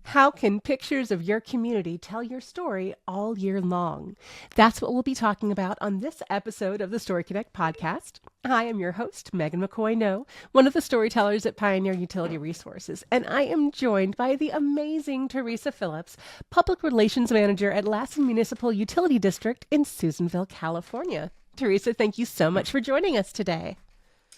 How can pictures of your community tell your story all year long? That's what we'll be talking about on this episode of the Story Connect podcast. I am your host, Megan McCoy No, one of the storytellers at Pioneer Utility Resources, and I am joined by the amazing Theresa Phillips, Public Relations Manager at Lassen Municipal Utility District in Susanville, California. Theresa, thank you so much for joining us today.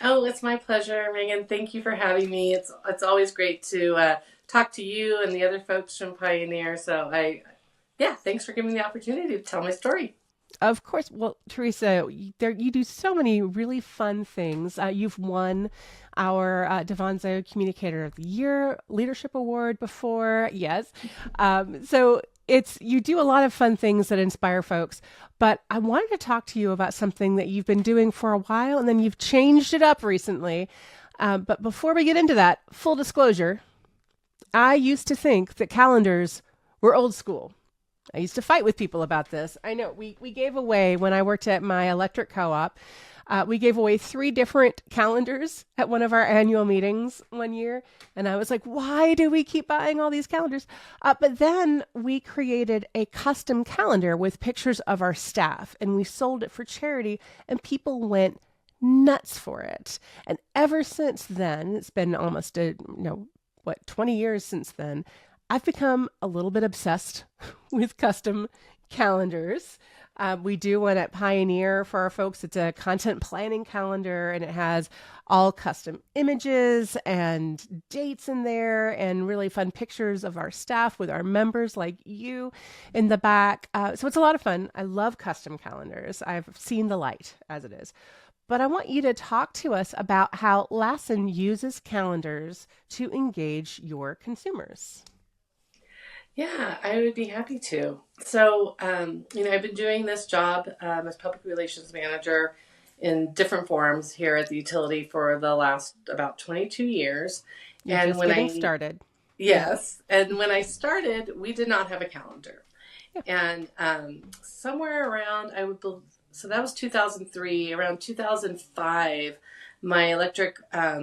Oh, it's my pleasure, Megan. Thank you for having me. It's always great to talk to you and the other folks from Pioneer. Thanks for giving me the opportunity to tell my story. Of course. Well, Theresa, you do so many really fun things. You've won our Devonzo Communicator of the Year Leadership Award before. Yes. So you do a lot of fun things that inspire folks. But I wanted to talk to you about something that you've been doing for a while, and then you've changed it up recently. But before we get into that, full disclosure, I used to think that calendars were old school. I used to fight with people about this. I know we gave away, when I worked at my electric co-op, we gave away 3 different calendars at one of our annual meetings one year. And I was like, why do we keep buying all these calendars? But then we created a custom calendar with pictures of our staff, and we sold it for charity, and people went nuts for it. And ever since then, it's been almost 20 years since then, I've become a little bit obsessed with custom calendars. We do one at Pioneer for our folks. It's a content planning calendar, and it has all custom images and dates in there and really fun pictures of our staff with our members like you in the back. So it's a lot of fun. I love custom calendars. I've seen the light as it is. But I want you to talk to us about how Lassen uses calendars to engage your consumers. Yeah, I would be happy to. So, I've been doing this job as public relations manager in different forms here at the utility for the last about 22 years. You're just getting started. Yes. And when I started, we did not have a calendar. Yeah. And somewhere around, so that was 2003, around 2005, my electric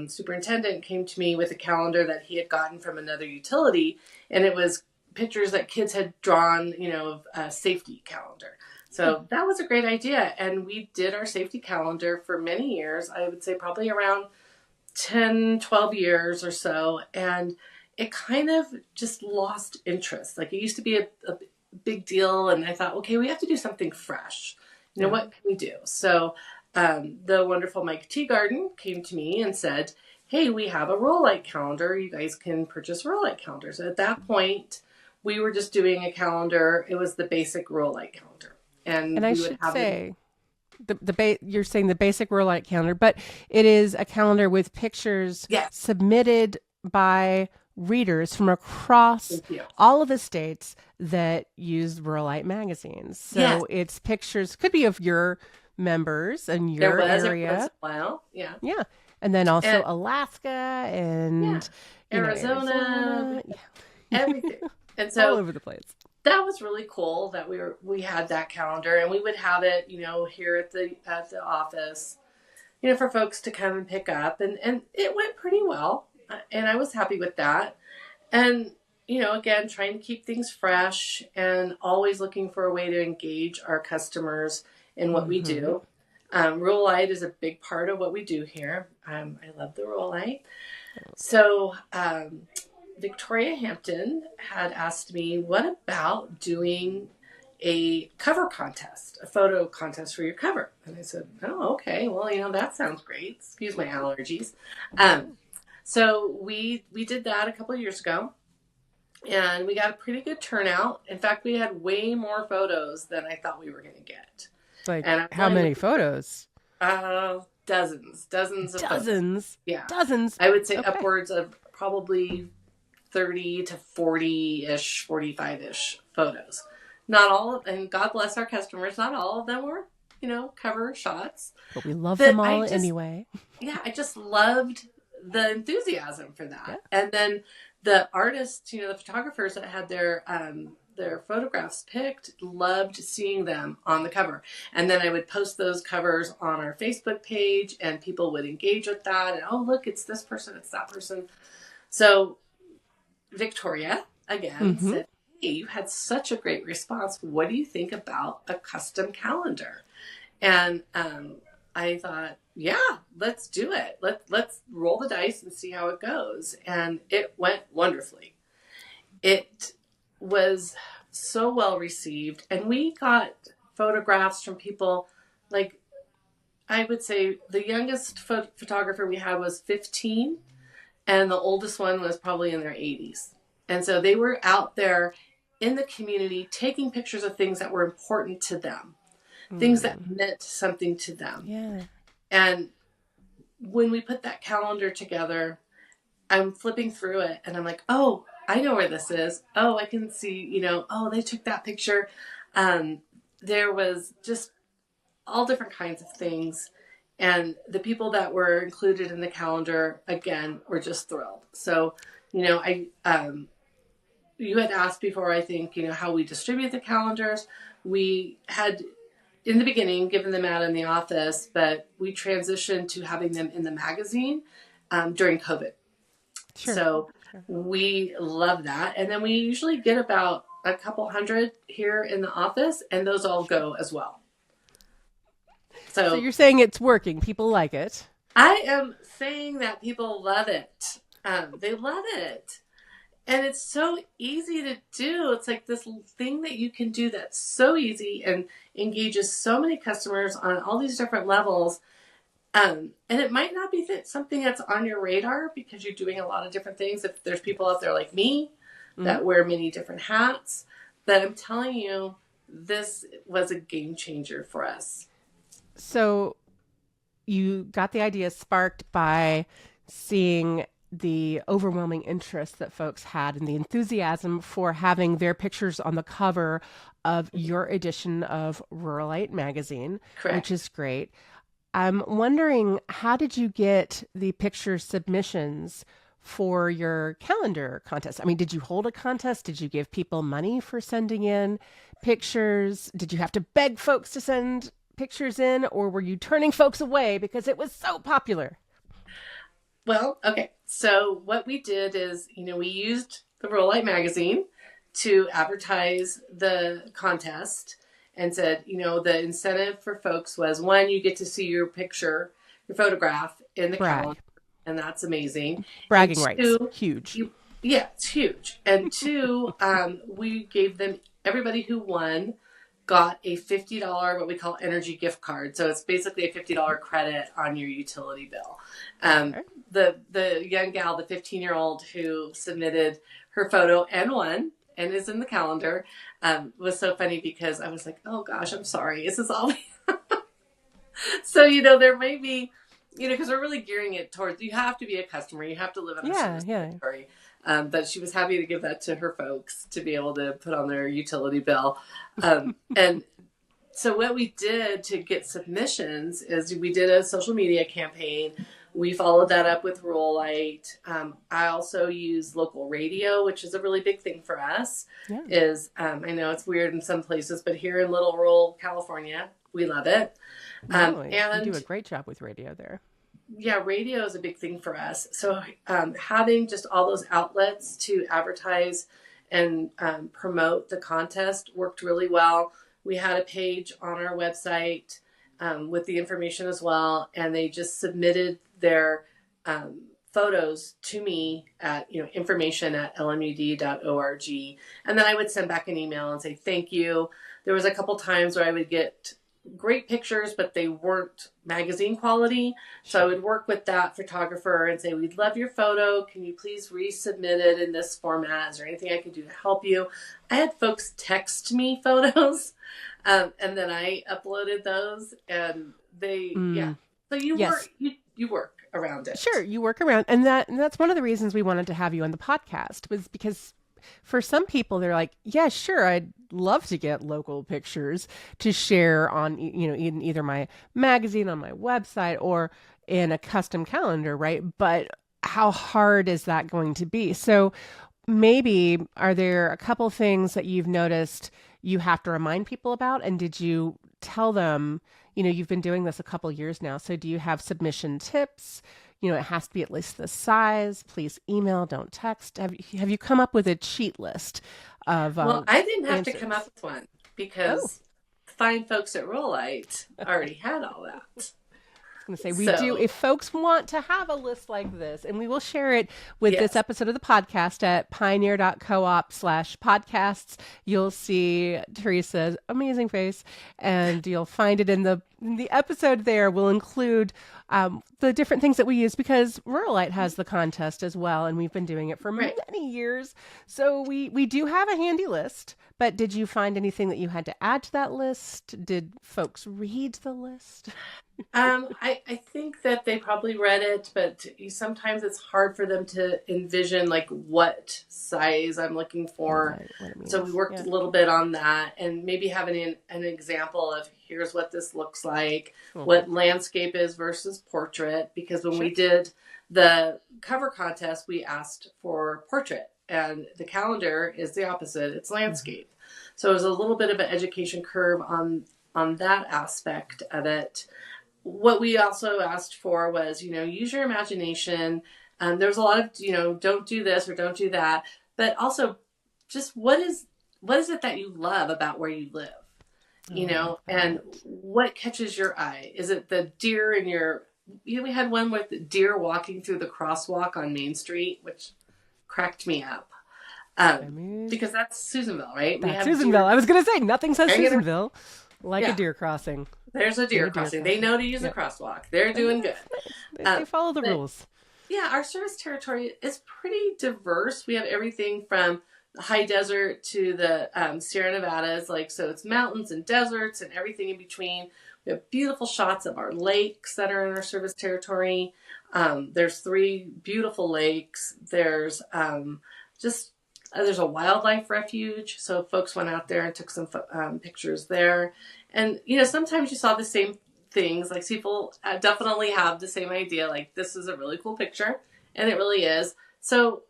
superintendent came to me with a calendar that he had gotten from another utility, and it was pictures that kids had drawn, of a safety calendar. So that was a great idea. And we did our safety calendar for many years. I would say probably around 10, 12 years or so. And it kind of just lost interest. Like, it used to be a big deal. And I thought, okay, we have to do something fresh. What can we do? So the wonderful Mike Teagarden came to me and said, hey, we have a roll light calendar. You guys can purchase roll light calendars. At that point, we were just doing a calendar. It was the basic roll light calendar. And I should say, you're saying the basic roll light calendar, but it is a calendar with pictures submitted by readers from across all of the states that use rural light magazines. So it's pictures, could be of your members and your area. Yeah. And then also Alaska and Arizona. Everything. And so all over the place. That was really cool that we had that calendar, and we would have it, here at the office, for folks to come and pick up, and it went pretty well, and I was happy with that. And again, trying to keep things fresh and always looking for a way to engage our customers in what we do. Rural light is a big part of what we do here. I love the rural light. So Victoria Hampton had asked me, what about doing a cover contest, a photo contest for your cover? And I said, oh, okay. Well, that sounds great. Excuse my allergies. So we did that a couple of years ago, and we got a pretty good turnout. In fact, we had way more photos than I thought we were going to get. Like, how many photos? Dozens of photos. Yeah. Dozens. I would say upwards of probably 30 to 40-ish, 45-ish photos. Not all, and God bless our customers, not all of them were, cover shots. But we love them all anyway. Yeah, I just loved the enthusiasm for that. Yeah. And then the artists, the photographers that had their photographs picked, loved seeing them on the cover. And then I would post those covers on our Facebook page, and people would engage with that. And, oh, look, it's this person, it's that person. So Victoria again Mm-hmm. said, hey, you had such a great response. What do you think about a custom calendar? And I thought, yeah, let's do it. Let's roll the dice and see how it goes. And it went wonderfully. It was so well received. And we got photographs from people like, I would say the youngest photographer we had was 15, and the oldest one was probably in their 80s. And so they were out there in the community taking pictures of things that were important to them, things that Mm. meant something to them. Yeah. And when we put that calendar together, I'm flipping through it and I'm like, oh, I know where this is. Oh, I can see, oh, they took that picture. Um, there was just all different kinds of things. And the people that were included in the calendar, again, were just thrilled. So, you had asked before, I think, how we distribute the calendars. We had, in the beginning, given them out in the office, but we transitioned to having them in the magazine during COVID. Sure. So Sure. we love that. And then we usually get about a couple hundred here in the office, and those all go as well. So So you're saying it's working. People like it. I am saying that people love it. They love it. And it's so easy to do. It's like this thing that you can do that's so easy and engages so many customers on all these different levels. And it might not be something that's on your radar because you're doing a lot of different things. If there's people out there like me Mm-hmm. that wear many different hats, but I'm telling you, this was a game changer for us. So you got the idea sparked by seeing the overwhelming interest that folks had and the enthusiasm for having their pictures on the cover of your edition of Ruralite magazine, which Correct. is great. I'm wondering, how did you get the picture submissions for your calendar contest? I mean, did you hold a contest? Did you give people money for sending in pictures? Did you have to beg folks to send pictures in, or were you turning folks away because it was so popular? Well, okay. So what we did is, we used the Roll Light magazine to advertise the contest and said, the incentive for folks was one, you get to see your picture, your photograph in the calendar, Brag. and that's amazing. And Bragging rights. two, Huge. yeah, it's huge. And two, we gave them, everybody who won got a $50 what we call energy gift card. So it's basically a $50 credit on your utility bill. Um, Okay. the young gal, the 15-year-old who submitted her photo and won and is in the calendar, was so funny because I was like, oh gosh, I'm sorry. This is all. So, there may be, because we're really gearing it towards, you have to be a customer. You have to live in a Yeah, service yeah. territory. But she was happy to give that to her folks to be able to put on their utility bill. And so what we did to get submissions is we did a social media campaign. We followed that up with Rural Light. I also use local radio, which is a really big thing for us. Yeah. I know it's weird in some places, but here in little rural California, we love it. No, you do a And great job with radio there. yeah, radio is a big thing for us. So having just all those outlets to advertise and promote the contest worked really well. We had a page on our website with the information as well, and they just submitted their photos to me at information@lmud.org, and then I would send back an email and say thank you. There was a couple times where I would get great pictures, but they weren't magazine quality. So I would work with that photographer and say, we'd love your photo. Can you please resubmit it in this format? Is there anything I can do to help you? I had folks text me photos, and then I uploaded those, and they, yeah. So Yes. you work around it. Sure, you work around, and that's one of the reasons we wanted to have you on the podcast, was because for some people they're like, yeah, sure, I'd love to get local pictures to share on in either my magazine, on my website, or in a custom calendar, right? But how hard is that going to be? So maybe, are there a couple things that you've noticed you have to remind people about? And did you tell them, you've been doing this a couple years now, so do you have submission tips? it has to be at least this size. Please email, don't text. Have you come up with a cheat list of Well, I didn't have to come answers? up with one Oh, because fine folks at Rolite already had all that. going to say we do. So, If folks want to have a list like this, and we will share it with this yes. episode of the podcast at pioneer.coop/podcasts, you'll see Teresa's amazing face, and you'll find it in the episode. There we'll include the different things that we use, because Ruralite has the contest as well, and we've been doing it for Right. many years. So we do have a handy list. But did you find anything that you had to add to that list? Did folks read the list? I think that they probably read it, but sometimes it's hard for them to envision like what size I'm looking for. Right, what it So we means. worked Yeah. a little bit on that, and maybe having an example of here's what this looks like, what landscape is versus portrait. Because when we did the cover contest, we asked for portrait, and the calendar is the opposite. It's landscape. So it was a little bit of an education curve on that aspect of it. What we also asked for was, use your imagination. There was a lot of, don't do this or don't do that, but also just what is it that you love about where you live, and what catches your eye? Is it the deer in your, we had one with the deer walking through the crosswalk on Main Street, which cracked me up. Because that's Susanville, right? That's Susanville. I was going to say, nothing says Susanville like Yeah. a deer crossing. There's a deer crossing. They know to use a crosswalk. They're doing good. They follow the rules. Yeah, our service territory is pretty diverse. We have everything from the high desert to the Sierra Nevadas. So it's mountains and deserts and everything in between. We have beautiful shots of our lakes that are in our service territory. There's 3 beautiful lakes. There's there's a wildlife refuge. So folks went out there and took some pictures there. And, sometimes you saw the same things. Like people definitely have the same idea. Like, this is a really cool picture. And it really is. So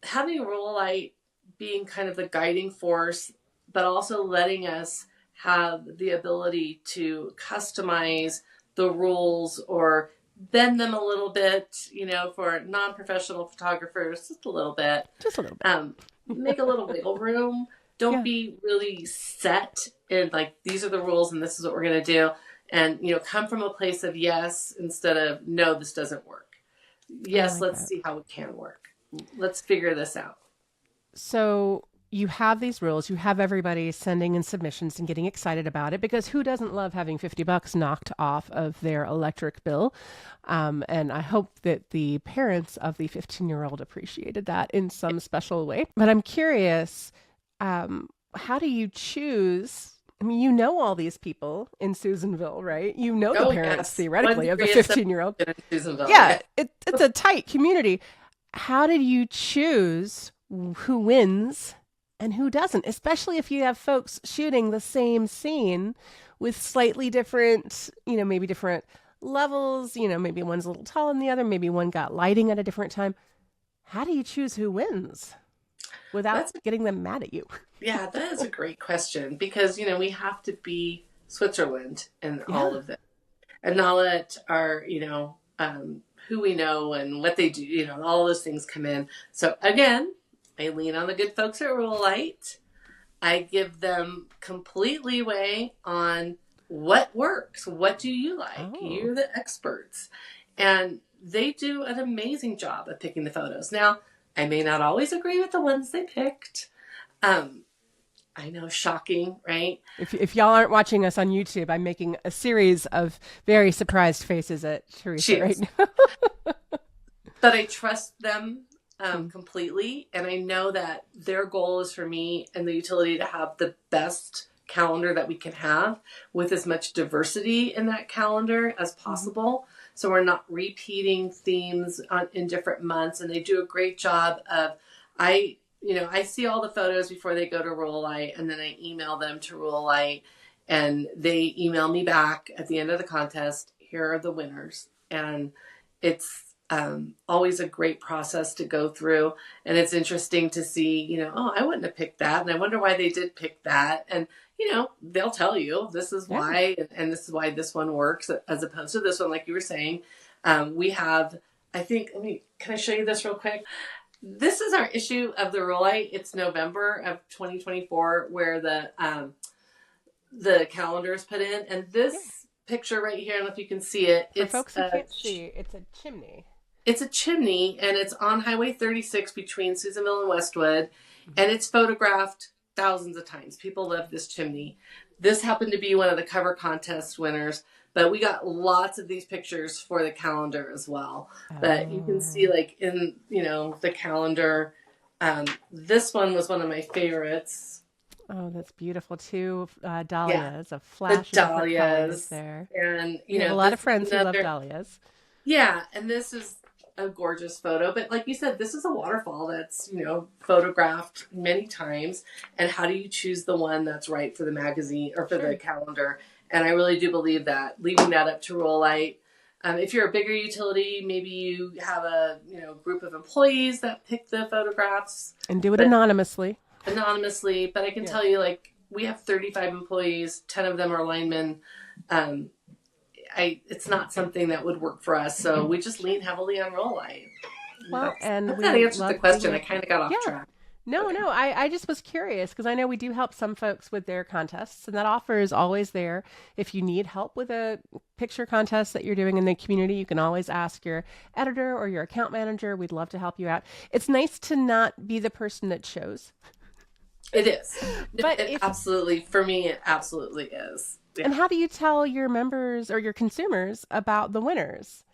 having Rolite being kind of the guiding force, but also letting us have the ability to customize the rules or bend them a little bit, for non-professional photographers, just a little bit. Just a little bit. Make a little wiggle room. Don't be really set in like, these are the rules and this is what we're going to do. And, come from a place of yes instead of no, this doesn't work. Yes, let's see how it can work. Let's figure this out. So you have these rules. You have everybody sending in submissions and getting excited about it, because who doesn't love having $50 knocked off of their electric bill? And I hope that the parents of the 15-year-old appreciated that in some special way. But I'm curious, how do you choose? I mean, all these people in Susanville, right? The parents theoretically of the 15-year-old. Yeah, it's a tight community. How did you choose who wins and who doesn't, especially if you have folks shooting the same scene with slightly different, maybe different levels, maybe one's a little taller than the other, maybe one got lighting at a different time. How do you choose who wins without getting them mad at you? Yeah, that is a great question, because, we have to be Switzerland in all of this and not let our, who we know and what they do, all those things come in. So again, I lean on the good folks at Rolite. I give them complete leeway on what works. What do you like? Oh. You're the experts. And they do an amazing job of picking the photos. Now, I may not always agree with the ones they picked. I know, shocking, right? If y'all aren't watching us on YouTube, I'm making a series of very surprised faces at Theresa right now. But I trust them completely. And I know that their goal is for me and the utility to have the best calendar that we can have with as much diversity in that calendar as possible. So we're not repeating themes in different months. And they do a great job of, I see all the photos before they go to Rolite, and then I email them to Rolite, and they email me back at the end of the contest. Here are the winners. And it's always a great process to go through. And it's interesting to see, I wouldn't have picked that. And I wonder why they did pick that. And, they'll tell you this is why, and this is why this one works as opposed to this one, like you were saying. We have, I think, can I show you this real quick? This is our issue of the Rolite. It's November of 2024 where the calendar is put in. And Yeah. this picture right here, I don't know if you can see it. For folks who can't see, it's a chimney. It's a chimney, and it's on Highway 36 between Susanville and Westwood, and it's photographed thousands of times. People love this chimney. This happened to be one of the cover contest winners, but we got lots of these pictures for the calendar as well. But you can see, like, in, the calendar, this one was one of my favorites. Oh, that's beautiful too. Dahlias, a The flash of different colors dahlias. there. And, A lot of friends who love dahlias. Yeah, and this is a gorgeous photo. But like you said, this is a waterfall that's, photographed many times. And how do you choose the one that's right for the magazine or for the calendar? And I really do believe that, leaving that up to Rolite. If you're a bigger utility, maybe you have a group of employees that pick the photographs. And do it anonymously. But I can tell you, like, we have 35 employees, 10 of them are linemen. It's not something that would work for us, so we just lean heavily on Rolite. Well, and that answers the question. I kind of got off track. No, I just was curious because I know we do help some folks with their contests, and that offer is always there. If you need help with a picture contest that you're doing in the community, you can always ask your editor or your account manager. We'd love to help you out. It's nice to not be the person that chose. It is. But absolutely, for me, it absolutely is. Yeah. And how do you tell your members or your consumers about the winners?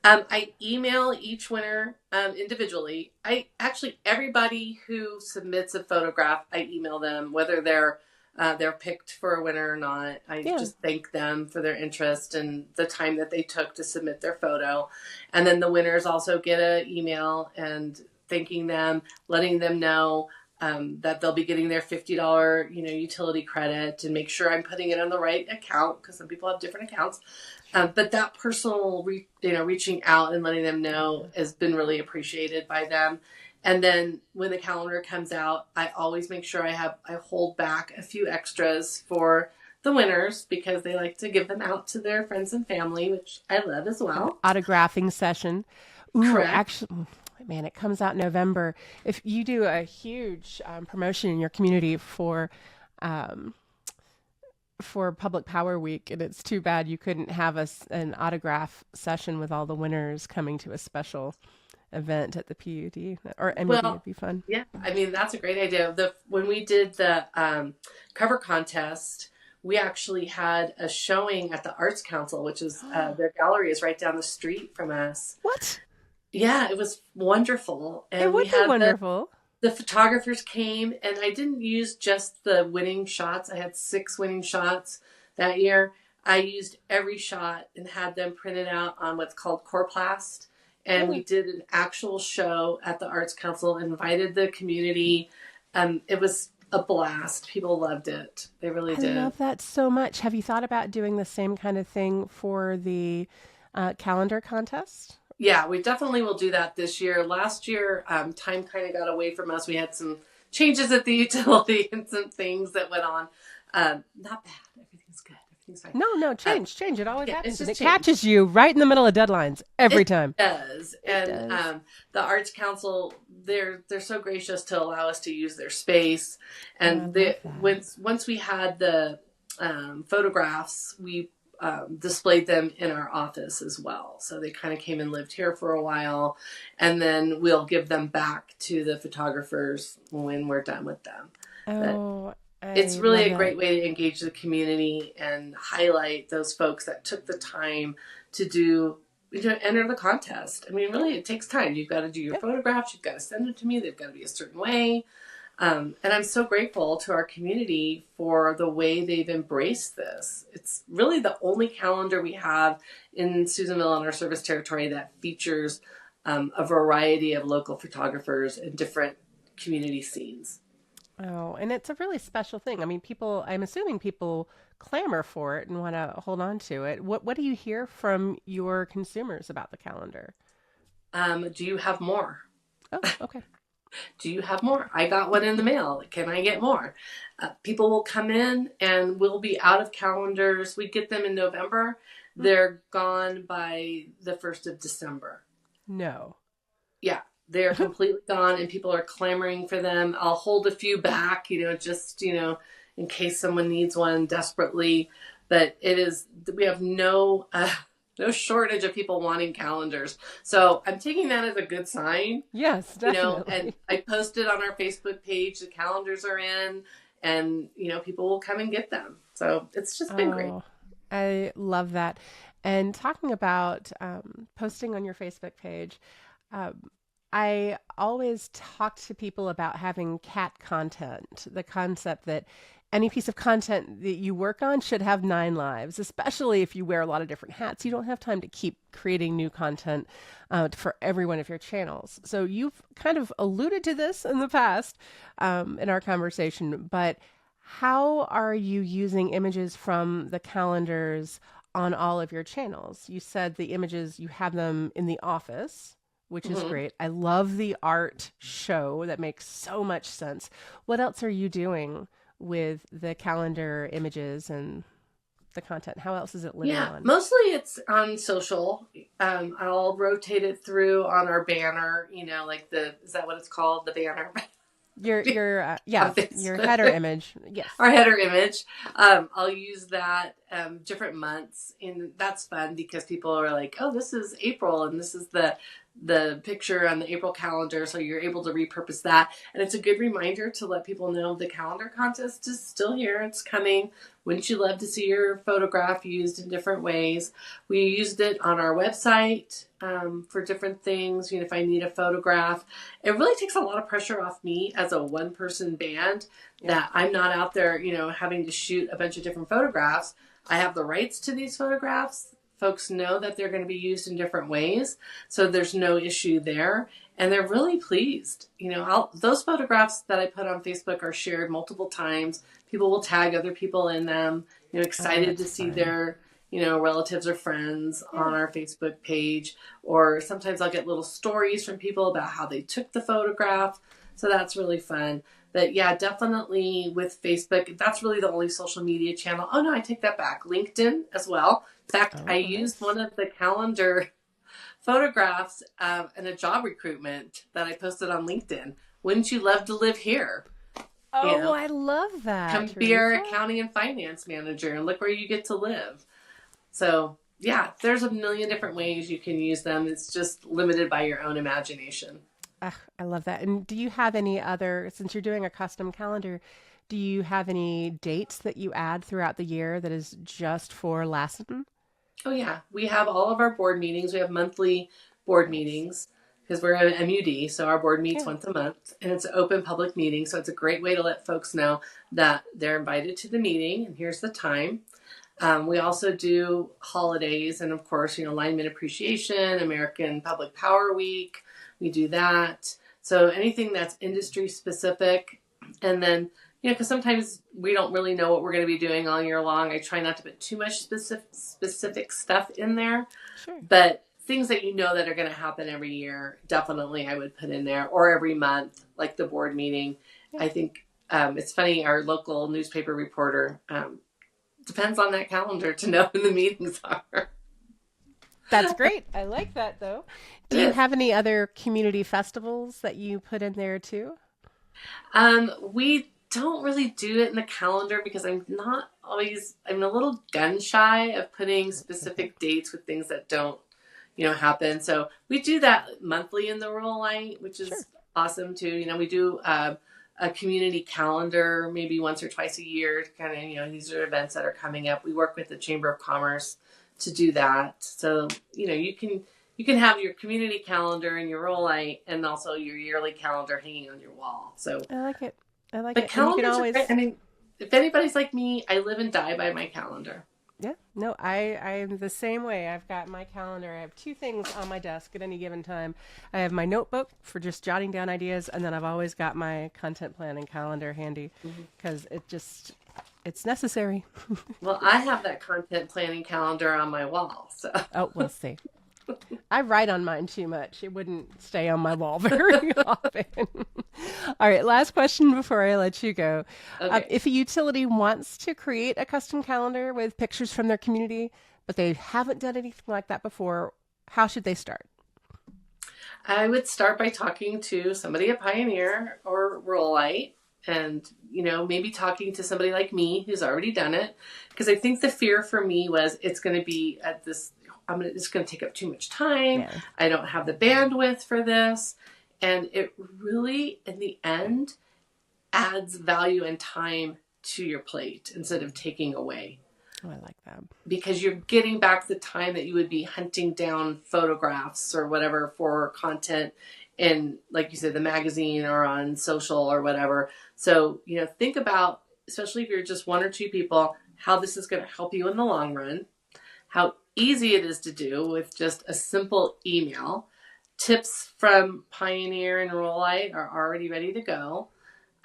I email each winner individually. Everybody who submits a photograph, I email them, whether they're picked for a winner or not. I just thank them for their interest and the time that they took to submit their photo. And then the winners also get an email and thanking them, letting them know that they'll be getting their $50, utility credit, and make sure I'm putting it on the right account because some people have different accounts. But that personal, reaching out and letting them know has been really appreciated by them. And then when the calendar comes out, I always make sure I hold back a few extras for the winners because they like to give them out to their friends and family, which I love as well. Autographing session. Ooh, correct. Actually, man, it comes out in November. If you do a huge promotion in your community for Public Power Week, and it's too bad you couldn't have an autograph session with all the winners coming to a special event at the PUD or MUD, it'd be fun. Yeah, that's a great idea. When we did the cover contest, we actually had a showing at the Arts Council, which is their gallery is right down the street from us. What? Yeah, it was wonderful. And it would be wonderful. The photographers came, and I didn't use just the winning shots. I had 6 winning shots that year. I used every shot and had them printed out on what's called Corplast. And we did an actual show at the Arts Council, invited the community. It was a blast. People loved it. They really did. I love that so much. Have you thought about doing the same kind of thing for the calendar contest? Yeah, we definitely will do that this year. Last year, time kind of got away from us. We had some changes at the utility and some things that went on. Not bad. Everything's good. Everything's fine. No, change. It always happens. It catches you right in the middle of deadlines every time. It does. The Arts Council, they're so gracious to allow us to use their space. And once we had the photographs, we displayed them in our office as well. So they kind of came and lived here for a while, and then we'll give them back to the photographers when we're done with them. It's really a great way to engage the community and highlight those folks that took the time to enter the contest. Really, it takes time. You've got to do your photographs. You've got to send them to me. They've got to be a certain way. And I'm so grateful to our community for the way they've embraced this. It's really the only calendar we have in Susanville and our service territory that features a variety of local photographers and different community scenes. Oh, and it's a really special thing. I'm assuming people clamor for it and want to hold on to it. What do you hear from your consumers about the calendar? Do you have more? Oh, okay. Do you have more? I got one in the mail. Can I get more? People will come in and we'll be out of calendars. We get them in November. they're gone by the 1st of December. No. Yeah, they're completely gone and people are clamoring for them. I'll hold a few back, just, in case someone needs one desperately. But we have no shortage of people wanting calendars. So I'm taking that as a good sign. Yes, definitely. And I posted on our Facebook page, the calendars are in, and, people will come and get them. So it's just been great. I love that. And talking about posting on your Facebook page, I always talk to people about having cat content, the concept that any piece of content that you work on should have 9 lives, especially if you wear a lot of different hats. You don't have time to keep creating new content for every one of your channels. So you've kind of alluded to this in the past in our conversation, but how are you using images from the calendars on all of your channels? You said the images, you have them in the office, which is great. I love the art show. That makes so much sense. What else are you doing with the calendar images and the content? How else is it living on? Mostly it's on social. I'll rotate it through on our banner, is that what it's called? The banner? Your header image. Yes. Our header image. I'll use that different months, and that's fun because people are like, oh, this is April and this is the picture on the April calendar, so you're able to repurpose that. And it's a good reminder to let people know the calendar contest is still here. It's coming. Wouldn't you love to see your photograph used in different ways? We used it on our website for different things. If I need a photograph, it really takes a lot of pressure off me as a one-person band that I'm not out there, having to shoot a bunch of different photographs. I have the rights to these photographs. Folks know that they're going to be used in different ways, so there's no issue there, and they're really pleased. Those photographs that I put on Facebook are shared multiple times. People will tag other people in them, excited to see their, relatives or friends on our Facebook page, or sometimes I'll get little stories from people about how they took the photograph, so that's really fun. But yeah, definitely with Facebook, that's really the only social media channel. Oh no, I take that back. LinkedIn as well. In fact, I used one of the calendar photographs in a job recruitment that I posted on LinkedIn. Wouldn't you love to live here? Oh, I love that. Come be our accounting and finance manager and look where you get to live. So yeah, there's a million different ways you can use them. It's just limited by your own imagination. I love that. And do you have any other, since you're doing a custom calendar, do you have any dates that you add throughout the year that is just for Lassen? Oh yeah, we have all of our board meetings. We have monthly board meetings because we're an MUD, so our board meets once a month, and it's an open public meeting, so it's a great way to let folks know that they're invited to the meeting, and here's the time. We also do holidays, and of course, Lineman Appreciation, American Public Power Week. We do that. So anything that's industry specific, and then because sometimes we don't really know what we're going to be doing all year long. I try not to put too much specific stuff in there. Sure. But things that that are going to happen every year, definitely I would put in there. Or every month, like the board meeting. Yeah. I think it's funny, our local newspaper reporter depends on that calendar to know when the meetings are. That's great. I like that, though. Do you have any other community festivals that you put in there, too? We don't really do it in the calendar because I'm a little gun shy of putting specific dates with things that don't, happen. So we do that monthly in the Rural Light, which is awesome too. We do a community calendar maybe once or twice a year. Kind of, these are events that are coming up. We work with the Chamber of Commerce to do that. So, you can have your community calendar and your Rural Light and also your yearly calendar hanging on your wall. So I like it. But calendars are great. If anybody's like me, I live and die by my calendar. Yeah, no, I'm the same way. I've got my calendar. I have 2 things on my desk at any given time. I have my notebook for just jotting down ideas, and then I've always got my content planning calendar handy because it's necessary. Well, I have that content planning calendar on my wall. So. Oh, we'll see. I write on mine too much. It wouldn't stay on my wall very often. All right, last question before I let you go. Okay. If a utility wants to create a custom calendar with pictures from their community, but they haven't done anything like that before, how should they start? I would start by talking to somebody at Pioneer or Rolite, and maybe talking to somebody like me who's already done it, because I think the fear for me was it's going to be it's going to take up too much time. Yeah. I don't have the bandwidth for this. And it really, in the end, adds value and time to your plate instead of taking away. Oh, I like that. Because you're getting back the time that you would be hunting down photographs or whatever for content in, like you said, the magazine or on social or whatever. So, think about, especially if you're just one or two people, how this is going to help you in the long run, how easy it is to do with just a simple email. Tips from Pioneer and Rolite are already ready to go.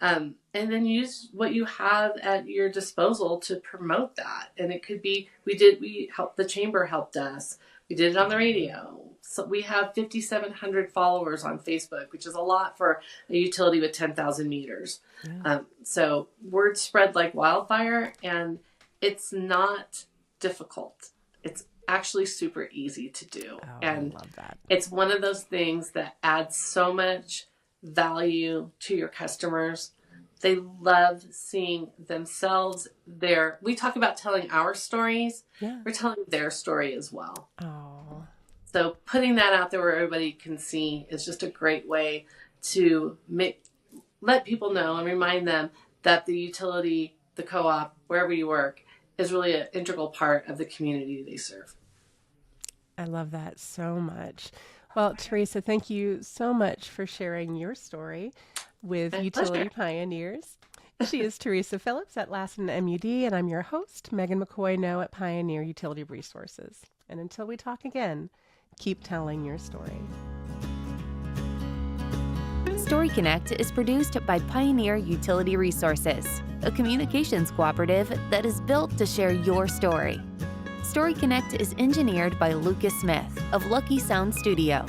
And then use what you have at your disposal to promote that. And it could be, the chamber helped us. We did it on the radio. So we have 5,700 followers on Facebook, which is a lot for a utility with 10,000 meters. Yeah. So word spread like wildfire, and it's not difficult. It's actually super easy to do. Oh, and I love that. It's one of those things that adds so much value to your customers. They love seeing themselves there. We talk about telling our stories. Yeah. We're telling their story as well. Oh. So putting that out there where everybody can see is just a great way to let people know and remind them that the utility, the co-op, wherever you work, is really an integral part of the community they serve. I love that so much. Well, Theresa, thank you so much for sharing your story with Utility Pioneers. She is Theresa Phillips at Lassen MUD, and I'm your host, Megan McCoy-No at Pioneer Utility Resources. And until we talk again, keep telling your story. Story Connect is produced by Pioneer Utility Resources, a communications cooperative that is built to share your story. Story Connect is engineered by Lucas Smith of Lucky Sound Studio.